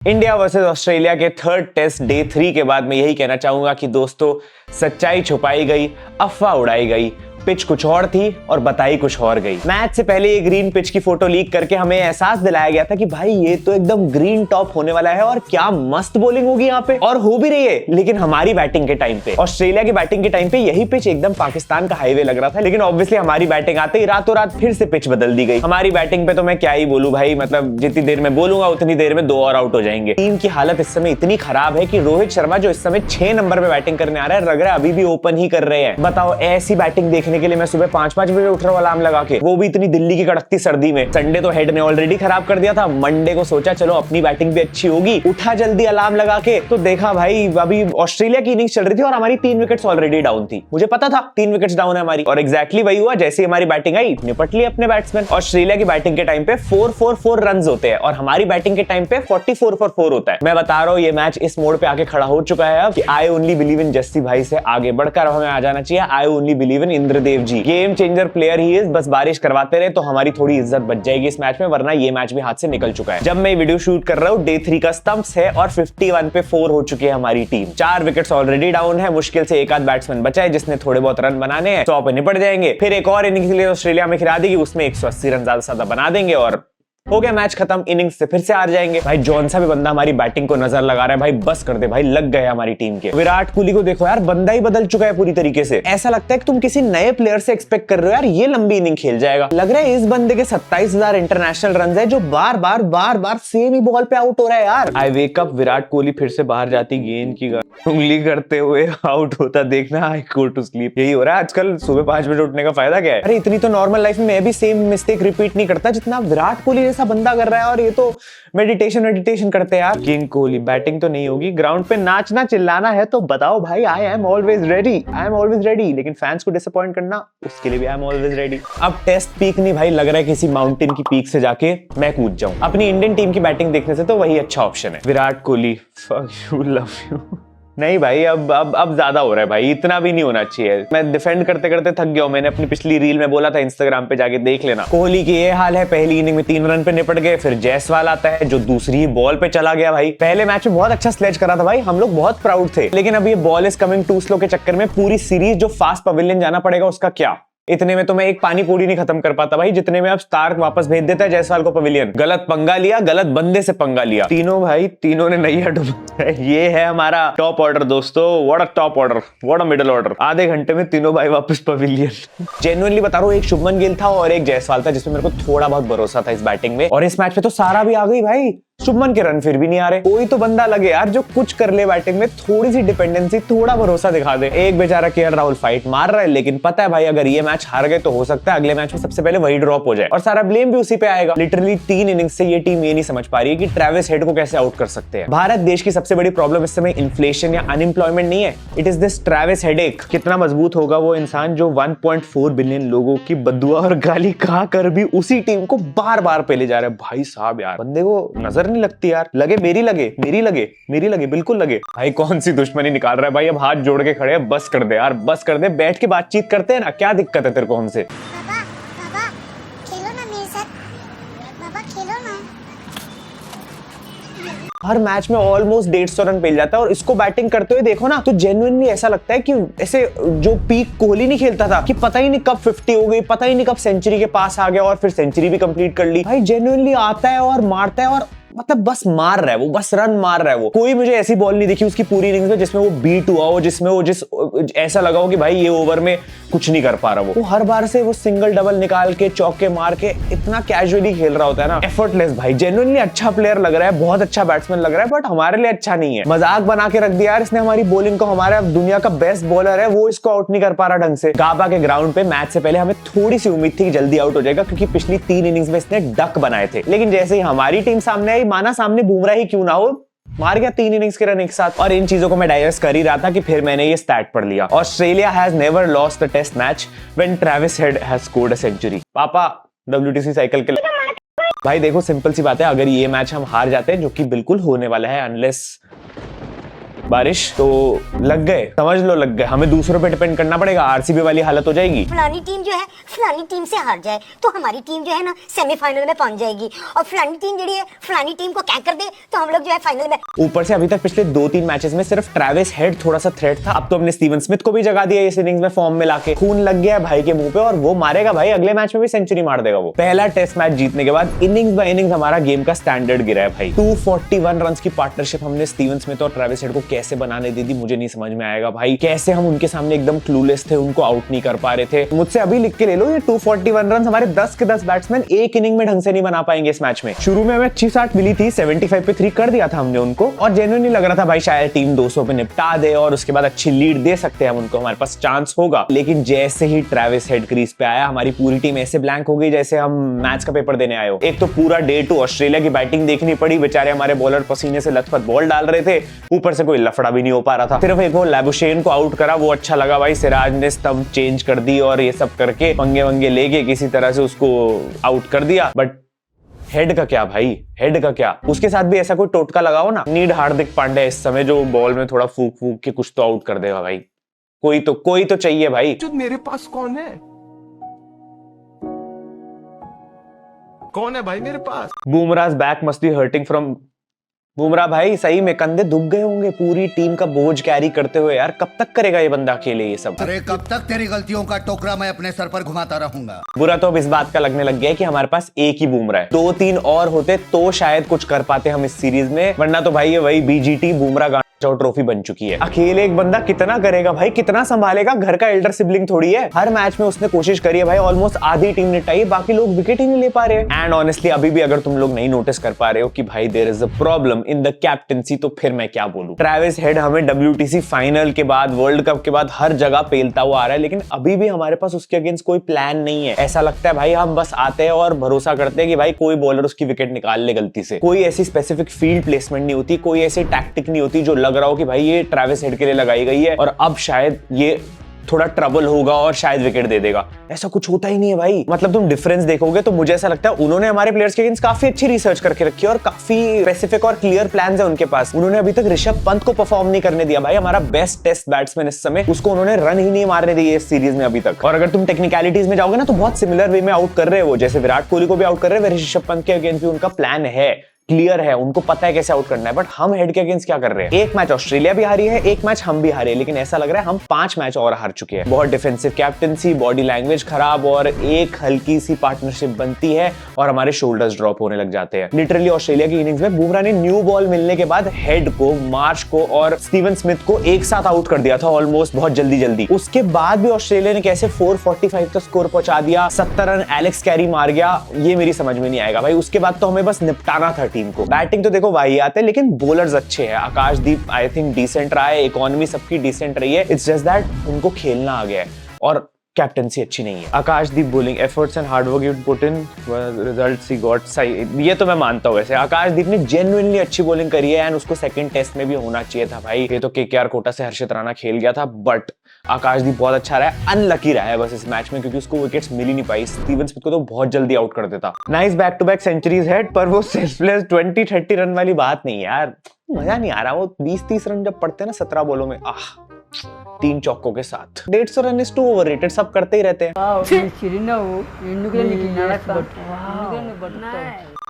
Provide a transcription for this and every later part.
India versus Australia के third test day 3 के बाद मैं यही कहना चाहूंगा कि दोस्तों सच्चाई छुपाई गई, अफवाह उड़ाई गई, पिच कुछ और थी और बताई कुछ और गई। मैच से पहले ये ग्रीन पिच की फोटो लीक करके हमें एहसास दिलाया गया था कि भाई ये तो एकदम ग्रीन टॉप होने वाला है और क्या मस्त बॉलिंग होगी यहाँ पे, और हो भी रही है। लेकिन हमारी बैटिंग के टाइम पे, ऑस्ट्रेलिया की बैटिंग के टाइम पे यही पिच एकदम पाकिस्तान का हाईवे लग रहा था। लेकिन ऑब्वियसली हमारी बैटिंग आते ही रातों रात फिर से पिच बदल दी गई। हमारी बैटिंग पे तो मैं क्या ही बोलूं भाई, मतलब जितनी देर में बोलूंगा उतनी देर में 2 और आउट हो जाएंगे। टीम की हालत इस समय इतनी खराब है कि रोहित शर्मा जो इस समय 6 नंबर पे बैटिंग करने आ रहा है, लग रहा है अभी भी ओपन ही कर रहे हैं। बताओ, ऐसी बैटिंग देखने के लिए मैं सुबह 5 बजे उठ रहा हूं अलार्म लगा के, वो भी इतनी दिल्ली की कड़कती सर्दी में। संडे तो हेड ने ऑलरेडी खराब कर दिया था, मंडे को सोचा चलो अपनी बैटिंग भी अच्छी होगी, उठा जल्दी अलार्म लगा के, तो देखा भाई अभी ऑस्ट्रेलिया की इनिंग्स चल रही थी और हमारी 3 विकेट्स ऑलरेडी डाउन थी। मुझे पता था 3 विकेट्स डाउन है हमारी, और एग्जैक्टली वही हुआ। जैसे हमारी बैटिंग आई, निपट लिए अपने बैट्समैन। ऑस्ट्रेलिया की बैटिंग के टाइम पे 4-4-4 रन होते हैं और हमारी बैटिंग के टाइम पे 44-4 होता है। मैं बता रहा हूँ ये मैच इस मोड़ पे आके खड़ा हो चुका है अब कि I only believe in Jassi भाई से आगे बढ़कर हमें आ जाना चाहिए I only believe in Indradev ji. Game changer player ही इज, बस बारिश करवाते रहे तो हमारी थोड़ी इज्जत बच जाएगी इस मैच में, वरना ये मैच भी हाथ से निकल चुका है। जब मैं वीडियो शूट कर रहा हूँ डे 3 का स्टंप्स है और 51 पे 4 हो चुकी है हमारी टीम। 4 विकेट्स ऑलरेडी डाउन है, मुश्किल से एक आध बैट्समैन बचा है जिसने थोड़े बहुत रन बनाने हैं, 100 पे निपट जाएंगे। फिर एक और इनिंग्स के लिए ऑस्ट्रेलिया में खिला देगी, उसमें 180 रन ज्यादा बना देंगे और हो गया मैच खत्म। इनिंग्स से फिर से हार जाएंगे। भाई जॉन सा भी बंदा हमारी बैटिंग को नजर लगा रहा है, भाई बस कर दे भाई, लग गए हमारी टीम के। विराट कोहली को देखो यार, बंदा ही बदल चुका है पूरी तरीके से। ऐसा लगता है कि तुम किसी नए प्लेयर से एक्सपेक्ट कर रहे हो यार ये लंबी इनिंग खेल जाएगा। लग रहा है इस बंदे के 27,000 इंटरनेशनल रन है जो बार बार सेम ही बॉल पे आउट हो रहा है यार। आई वेक अप, विराट कोहली फिर से बाहर जाती गेंद की उंगली करते हुए आउट होता देखना, आई गो टू स्लीप। यही हो रहा है आजकल, सुबह 5 बजे उठने का फायदा क्या है। अरे इतनी तो नॉर्मल लाइफ में मैं भी सेम मिस्टेक रिपीट नहीं करता जितना विराट कोहली जैसा बंदा कर रहा है, और ये तो मेडिटेशन करते हैं यार। किंग कोहली बैटिंग तो नहीं होगी, ग्राउंड पे नाचना चिल्लाना है तो बताओ भाई, आई एम ऑलवेज रेडी। लेकिन फैंस को डिसअपॉइंट करना, उसके लिए भी आई एम ऑलवेज रेडी। अब टेस्ट पीक नहीं भाई, लग रहा है किसी माउंटेन की पीक से जाके मैं कूद जाऊं। अपनी इंडियन टीम की बैटिंग देखने से तो वही अच्छा ऑप्शन है। Virat Kohli fuck you, love you. नहीं भाई, अब ज्यादा हो रहा है भाई, इतना भी नहीं होना चाहिए। मैं डिफेंड करते करते थक गया हूं। मैंने अपनी पिछली रील में बोला था, इंस्टाग्राम पे जाके देख लेना। कोहली की ये हाल है, पहली इनिंग में 3 रन पे निपट गए, फिर जायसवाल आता है जो दूसरी ही बॉल पे चला गया। भाई पहले मैच में बहुत अच्छा स्लेज करा था भाई, हम लोग बहुत प्राउड थे। लेकिन अब ये ball is coming too slow के चक्कर में पूरी सीरीज जो फास्ट पवेलियन जाना पड़ेगा उसका क्या। इतने में तो मैं एक पानी पूरी नहीं खत्म कर पाता भाई, जितने में अब स्टार्क वापस भेज देता है जायसवाल को पवेलियन। गलत पंगा लिया, गलत बंदे से पंगा लिया। तीनों ने नैया डुबा। ये है हमारा टॉप ऑर्डर दोस्तों, what a top order, what a middle order. आधे घंटे में तीनों भाई वापस पवेलियन। जेन्युइनली बता रहा हूं, एक शुभमन गिल था और एक जायसवाल था जिसमें मेरे को थोड़ा बहुत भरोसा था इस बैटिंग में, और इस मैच में तो सारा भी आ गई भाई। शुभमन के रन फिर भी नहीं आ रहे। कोई तो बंदा लगे यार जो कुछ कर ले बैटिंग में, थोड़ी सी डिपेंडेंसी, थोड़ा भरोसा दिखा दे। एक बेचारा केएल राहुल फाइट मार रहा है, लेकिन पता है भाई अगर ये मैच हार गए तो हो सकता है अगले मैच में सबसे पहले वही ड्रॉप हो जाए और सारा ब्लेम भी उसी पे आएगा। लिटरली 3 इनिंग्स से ये टीम ये नहीं समझ पा रही है कि ट्रेविस हेड को कैसे आउट कर सकते हैं। भारत देश की सबसे बड़ी प्रॉब्लम इस समय इन्फ्लेशन या अनएम्प्लॉयमेंट नहीं है, it is this Travis headache. कितना मजबूत होगा वो इंसान जो 1.4 बिलियन लोगों की बद्दुआ और गाली खा कर भी उसी टीम को बार बार पे ले जा रहा है। भाई साहब यार, बंदे को नजर नहीं लगती यार। मेरी लगे बिल्कुल लगे। भाई कौन सी दुश्मनी निकाल रहा है भाई, अब हाथ जोड़ के खड़े हैं, बस कर दे यार, बस कर दे। बैठ के बातचीत करते हैं ना, क्या दिक्कत है तेरे को हमसे। पापा खेलो ना मेरे साथ, पापा खेलो ना। हर मैच में ऑलमोस्ट 150 रन पेल जाता है और इसको बैटिंग करते हुए देखो ना तो जेन्युइनली ऐसा लगता है कि ऐसे जो पीक कोहली नहीं खेलता था कि पता ही नहीं कब 50 हो गई, पता ही नहीं कब सेंचुरी के पास आ गया और फिर सेंचुरी भी कंप्लीट कर ली। भाई जेन्युइनली आता है और मारता है और मतलब बस मार रहा है वो, बस रन मार रहा है वो। कोई मुझे ऐसी बॉल नहीं दिखी उसकी पूरी इनिंग्स में जिसमें वो बीट हुआ हो, जिसमें वो ऐसा लगा हो कि भाई ये ओवर में कुछ नहीं कर पा रहा वो हर बार से वो सिंगल डबल निकाल के चौके मार के इतना कैजुअली खेल रहा होता है ना, एफर्टलेस। भाई जेन्युइनली अच्छा प्लेयर लग रहा है, बहुत अच्छा बैट्समैन लग रहा है, बट हमारे लिए अच्छा नहीं है। मजाक बना के रख दिया यार इसने हमारी बॉलिंग को। हमारा दुनिया का बेस्ट बॉलर है वो इसको आउट नहीं कर पा रहा ढंग से। गाबा के ग्राउंड पे मैच से पहले हमें थोड़ी सी उम्मीद थी कि जल्दी आउट हो जाएगा क्योंकि पिछली 3 इनिंग्स में इसने डक बनाए थे, लेकिन जैसे ही हमारी टीम सामने आई, माना सामने बुमराह ही क्यों ना हो, मार गया 3 इनिंग्स के रन एक साथ। और इन चीजों को मैं डाइजेस्ट कर ही रहा था कि फिर मैंने ये स्टैट पढ़ लिया। Australia has never lost a test match when Travis Head has scored a century. पापा WTC साइकिल के भाई देखो, सिंपल सी बात है, अगर ये मैच हम हार जाते हैं, जो कि बिल्कुल होने वाला है अनलेस बारिश तो लग गए, समझ लो लग गए। हमें दूसरों पे डिपेंड करना पड़ेगा, आरसीबी वाली हालत हो जाएगी। फलानी टीम जो है फलानी टीम से हार जाए तो हमारी टीम जो है ना सेमीफाइनल में पहुंच जाएगी, और फलानी टीम जो है फलानी टीम को क्या कर दे तो हम लोग जो है फाइनल में। ऊपर से अभी तक पिछले 2-3 मैचेस में सिर्फ ट्रेविस हेड थोड़ा सा थ्रेट था, अब तो हमने स्टीवन स्मिथ को भी जगा दिया इस इनिंग्स में फॉर्म में लाके। खून लग गया है भाई के मुंह पे और वो मारेगा भाई, अगले मैच में भी सेंचुरी मार देगा वो। पहला टेस्ट मैच जीतने के बाद इनिंग्स बाय इनिंग्स हमारा गेम का स्टैंडर्ड गिरा है भाई। 241 रन्स की पार्टनरशिप हमने स्टीवन स्मिथ और ट्रेविस हेड को कैसे बनाने दी थी मुझे नहीं समझ में आएगा भाई। कैसे हम उनके सामने एकदम क्लूलेस थे, उनको आउट नहीं कर पा रहे थे। मुझसे अभी लिख के ले लो, ये 241 रन हमारे 10 के 10 बैट्समैन एक इनिंग में ढंग से नहीं बना पाएंगे इस मैच में। शुरू में हमें अच्छी स्टार्ट मिली थी, 75 पे 3 कर दिया था हमने उनको, और जेन्युइनली लग रहा था भाई शायद टीम 200 पे निपटा दे और उसके बाद अच्छी लीड दे सकते हैं हम उनको, हमारे पास चांस होगा। लेकिन जैसे ही ट्रेविस हेड क्रीज पे आया हमारी पूरी टीम ऐसे ब्लैंक हो गई जैसे हम मैच का पेपर देने आए हो। एक तो पूरा डे 2 ऑस्ट्रेलिया की बैटिंग देखनी पड़ी, बेचारे हमारे बॉलर पसीने से लथपथ बॉल डाल रहे थे, ऊपर से कोई लफड़ा भी नहीं हो पा रहा था। सिर्फ एक वो लैबुशेन को आउट करा, वो अच्छा लगा भाई। सिराज ने स्टंप चेंज कर दी और ये सब करके पंगे वंगे लेके किसी तरह से उसको आउट कर दिया। बट हेड का क्या भाई, हेड का क्या, उसके साथ भी ऐसा कोई टोटका लगाओ ना। नीड हार्दिक पांड्या इस समय जो बॉल में थोड़ा फूक फूक के कुछ तो आउट कर देगा भाई। कोई तो चाहिए भाई। मेरे पास कौन है भाई मेरे पास? Bumrah's back must be hurting from. Bumrah भाई सही में कंधे दुख गए होंगे पूरी टीम का बोझ कैरी करते हुए। यार कब तक करेगा ये बंदा अकेले ये सब? अरे कब तक तेरी गलतियों का टोकरा मैं अपने सर पर घुमाता रहूंगा। बुरा तो अब इस बात का लगने लग गया है कि हमारे पास एक ही बुमराह है, 2-3 और होते तो शायद कुछ कर पाते हम इस सीरीज में, वरना तो भाई ये वही बीजीटी बुमराह ट्रॉफी बन चुकी है। अकेले एक बंदा कितना करेगा भाई, कितना संभालेगा? घर का एल्डर सिबलिंग थोड़ी है। हर मैच में उसने कोशिश करी है भाई, ऑलमोस्ट आधी टीम निपटाई, बाकी लोग विकेट ही नहीं ले पा रहे। एंड ऑनेस्टली अभी भी अगर तुम लोग नहीं नोटिस कर पा रहे हो कि भाई there is a problem in the captaincy, तो फिर मैं क्या बोलूं। ट्रेविस हेड हमें WTC फाइनल के बाद, वर्ल्ड कप के बाद हर जगह पेलता हुआ आ रहा है, लेकिन अभी भी हमारे पास उसके अगेंस्ट कोई प्लान नहीं है। ऐसा लगता है भाई हम बस आते हैं और भरोसा करते हैं कि भाई कोई बॉलर उसकी विकेट निकाल ले गलती से। कोई ऐसी स्पेसिफिक फील्ड प्लेसमेंट नहीं होती, कोई ऐसी टैक्टिक नहीं होती जो लग रहा हो कि भाई ये ट्रेविस हेड के लिए लगाई गई है और अब शायद ये थोड़ा ट्रबल होगा और शायद विकेट दे देगा। ऐसा कुछ होता ही नहीं है भाई। मतलब तुम डिफरेंस देखोगे तो मुझे ऐसा लगता है उन्होंने हमारे प्लेयर्स के अगेंस्ट काफी अच्छी रिसर्च करके रखी है और काफी स्पेसिफिक और क्लियर प्लान्स है उनके पास। उन्होंने अभी तक ऋषभ पंत को परफॉर्म नहीं करने दिया भाई, हमारा बेस्ट टेस्ट बैट्समैन इस समय, उसको उन्होंने रन ही नहीं मारने दिए इस सीरीज में अभी तक। और अगर तुम टेक्निकलिटीज में जाओगे ना तो बहुत सिमिलर वे में आउट कर रहे हो, जैसे विराट कोहली को भी आउट कर रहे हैं, ऋषभ पंत के अगेंस्ट भी उनका प्लान है, क्लियर है, उनको पता है कैसे आउट करना है। बट हम हेड के अगेंस्ट क्या कर रहे हैं? एक मैच ऑस्ट्रेलिया भी हारी है, एक मैच हम भी हारे, लेकिन ऐसा लग रहा है हम 5 मैच और हार चुके हैं। बहुत डिफेंसिव कैप्टेंसी, बॉडी लैंग्वेज खराब और एक हल्की सी पार्टनरशिप बनती है और हमारे शोल्डर्स ड्रॉप होने लग जाते हैं। लिटरली ऑस्ट्रेलिया की इनिंग्स में बुमराह ने न्यू बॉल मिलने के बाद हेड को, मार्श को और स्टीवन स्मिथ को एक साथ आउट कर दिया था ऑलमोस्ट, बहुत जल्दी। उसके बाद भी ऑस्ट्रेलिया ने कैसे 445 तक स्कोर पहुंचा दिया, 70 रन एलेक्स कैरी मार गया, ये मेरी समझ में नहीं आएगा भाई। उसके बाद तो हमें बस निपटाना था टीम को। बैटिंग तो देखो भाई आते हैं, लेकिन बॉलर्स अच्छे हैं। आकाशदीप आई थिंक डिसेंट रहा है, इकोनॉमी सबकी डिसेंट रही है, इट्स जस्ट दैट उनको खेलना आ गया है और कैप्टेंसी अच्छी नहीं है। Akashdeep bowling efforts and hard work you put in results he got, सही, ये तो मैं मानता हूं। वैसे आकाशदीप ने जेन्युइनली अच्छी बॉलिंग करी है एंड उसको सेकंड टेस्ट में भी होना चाहिए था भाई। ये तो KKR कोटा से हर्षित राणा खेल गया था, बट आकाशदीप बहुत अच्छा रहा है, अनलकी रहा है बस इस मैच में, क्योंकि उसको विकेट्स मिल ही नहीं पाई। स्टीवन स्मिथ को तो बहुत जल्दी आउट कर देता। Nice back to back centuries Head, पर वो सेल्फलेस 20-30 रन वाली बात नहीं यार, मजा नहीं आ रहा। वो 20-30 रन जब पड़ते हैं ना 17 बॉलों में, 3 चौकों के साथ 150 रन इज टू ओवररेटेड, सब करते ही रहते हैं।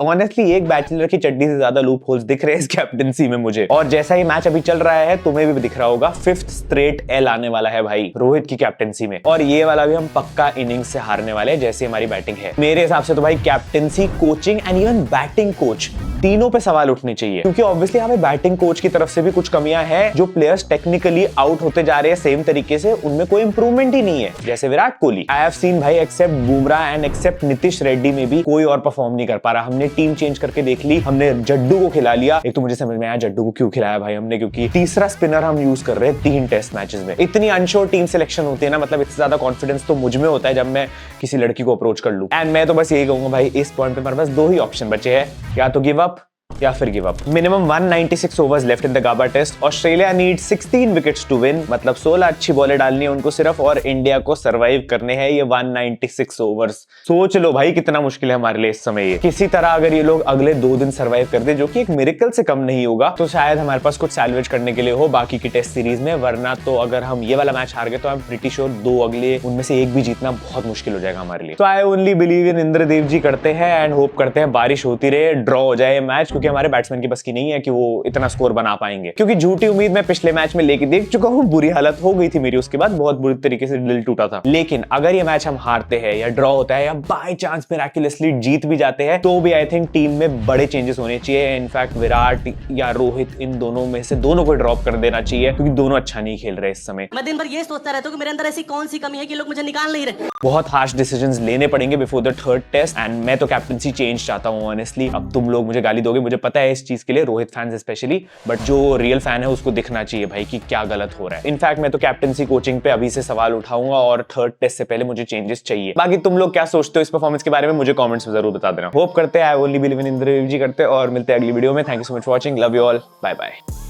ऑनेस्टली एक बैचलर की चड्डी से ज्यादा लूप होल्स दिख रहे हैं इस कैप्टेंसी में मुझे। और जैसा ही मैच अभी चल रहा है तुम्हें भी दिख रहा होगा, 5th स्ट्रेट एल आने वाला है भाई रोहित की कैप्टेंसी में, और ये वाला भी हम पक्का इनिंग्स से हारने वाले हैं जैसे हमारी बैटिंग है। मेरे हिसाब से तो भाई captaincy, coaching and even batting coach, तीनों पे सवाल उठने चाहिए, क्योंकि ऑब्वियसली हमें बैटिंग कोच की तरफ से भी कुछ कमियां हैं। जो प्लेयर्स टेक्निकली आउट होते जा रहे हैं सेम तरीके से, उनमें कोई इंप्रूवमेंट ही नहीं है। जैसे Virat Kohli, I have seen भाई except Bumrah and except Nitish Reddy में भी कोई और परफॉर्म नहीं कर पा रहा। हमने टीम चेंज करके देख ली, हमने जड्डू को खिला लिया। एक तो मुझे समझ में आया जड्डू को क्यों खिलाया भाई हमने, क्योंकि तीसरा स्पिनर हम यूज कर रहे हैं 3 टेस्ट मैचेस में। इतनी अनश्योर टीम सिलेक्शन होती है ना, मतलब इससे ज्यादा कॉन्फिडेंस तो मुझ में होता है जब मैं किसी लड़की को अप्रोच कर लूं। एंड मैं तो बस यही कहूंगा भाई, इस पॉइंट पे हमारे पास 2 ही ऑप्शन बचे हैं, या तो गिव अप या फिर give up. Minimum 196 overs left in the Gabba test. Australia need 16 wickets to win, मतलब 16 अच्छी बॉलें डालनी है उनको सिर्फ, और इंडिया को सर्वाइव करने हैं ये 196 ओवर्स। सोच लो भाई कितना मुश्किल है हमारे लिए इस समय ये। किसी तरह अगर ये लोग अगले 2 दिन सर्वाइव कर दे, जो कि एक मिरेकल से कम नहीं होगा, तो शायद हमारे पास कुछ सैल्वेज करने के लिए हो बाकी की टेस्ट सीरीज में। वरना तो अगर हम ये वाला मैच हार गए तो आई एम प्रीटी श्योर 2 अगले उनमें से एक भी जीतना बहुत मुश्किल हो जाएगा हमारे लिए। तो I only believe in Indradev ji करते हैं एंड होप करते हैं बारिश होती रहे, ड्रॉ हो जाए मैच, क्योंकि हमारे बैट्समैन की बस की नहीं है कि वो इतना स्कोर बना पाएंगे। क्योंकि झूठी उम्मीद मैं पिछले मैच में लेके देख चुका हूँ, बुरी हालत हो गई थी मेरी उसके बाद, बहुत बुरी तरीके से दिल टूटा था। लेकिन अगर ये मैच हम हारते हैं या ड्रॉ होता है या बाय चांस मिराक्युलसली जीत भी जाते हैं, तो भी आई थिंक टीम में बड़े चेंजेस होने चाहिए। इनफैक्ट विराट या रोहित, इन दोनों में से दोनों को ड्रॉप कर देना चाहिए, क्योंकि दोनों अच्छा नहीं खेल रहे इस समय। मैं दिन भर ये सोचता रहता हूँ कि मेरे अंदर ऐसी कौन सी कमी है कि लोग मुझे निकाल नहीं रहे। बहुत हार्श डिसीजंस लेने पड़ेंगे before the third test, and मैं तो कैप्टनसी चेंज चाहता हूँ ऑनेस्टली। अब तुम लोग मुझे गाली दोगे, मुझे पता है इस चीज के लिए, रोहित फैंस स्पेशली, बट जो रियल फैन है उसको दिखना चाहिए भाई कि क्या गलत हो रहा है। इनफैक्ट मैं तो कैप्टनसी कोचिंग पे अभी से सवाल उठाऊंगा और थर्ड टेस्ट से पहले मुझे चेंजेस चाहिए। बाकी तुम लोग क्या सोचते हो इस परफॉर्मेंस के बारे में मुझे कमेंट्स में जरूर बता देना। होप करते हैं I only believe in Indradev ji करते, और मिलते हैं अगली वीडियो में। Thank you so much for watching, love you all, bye bye.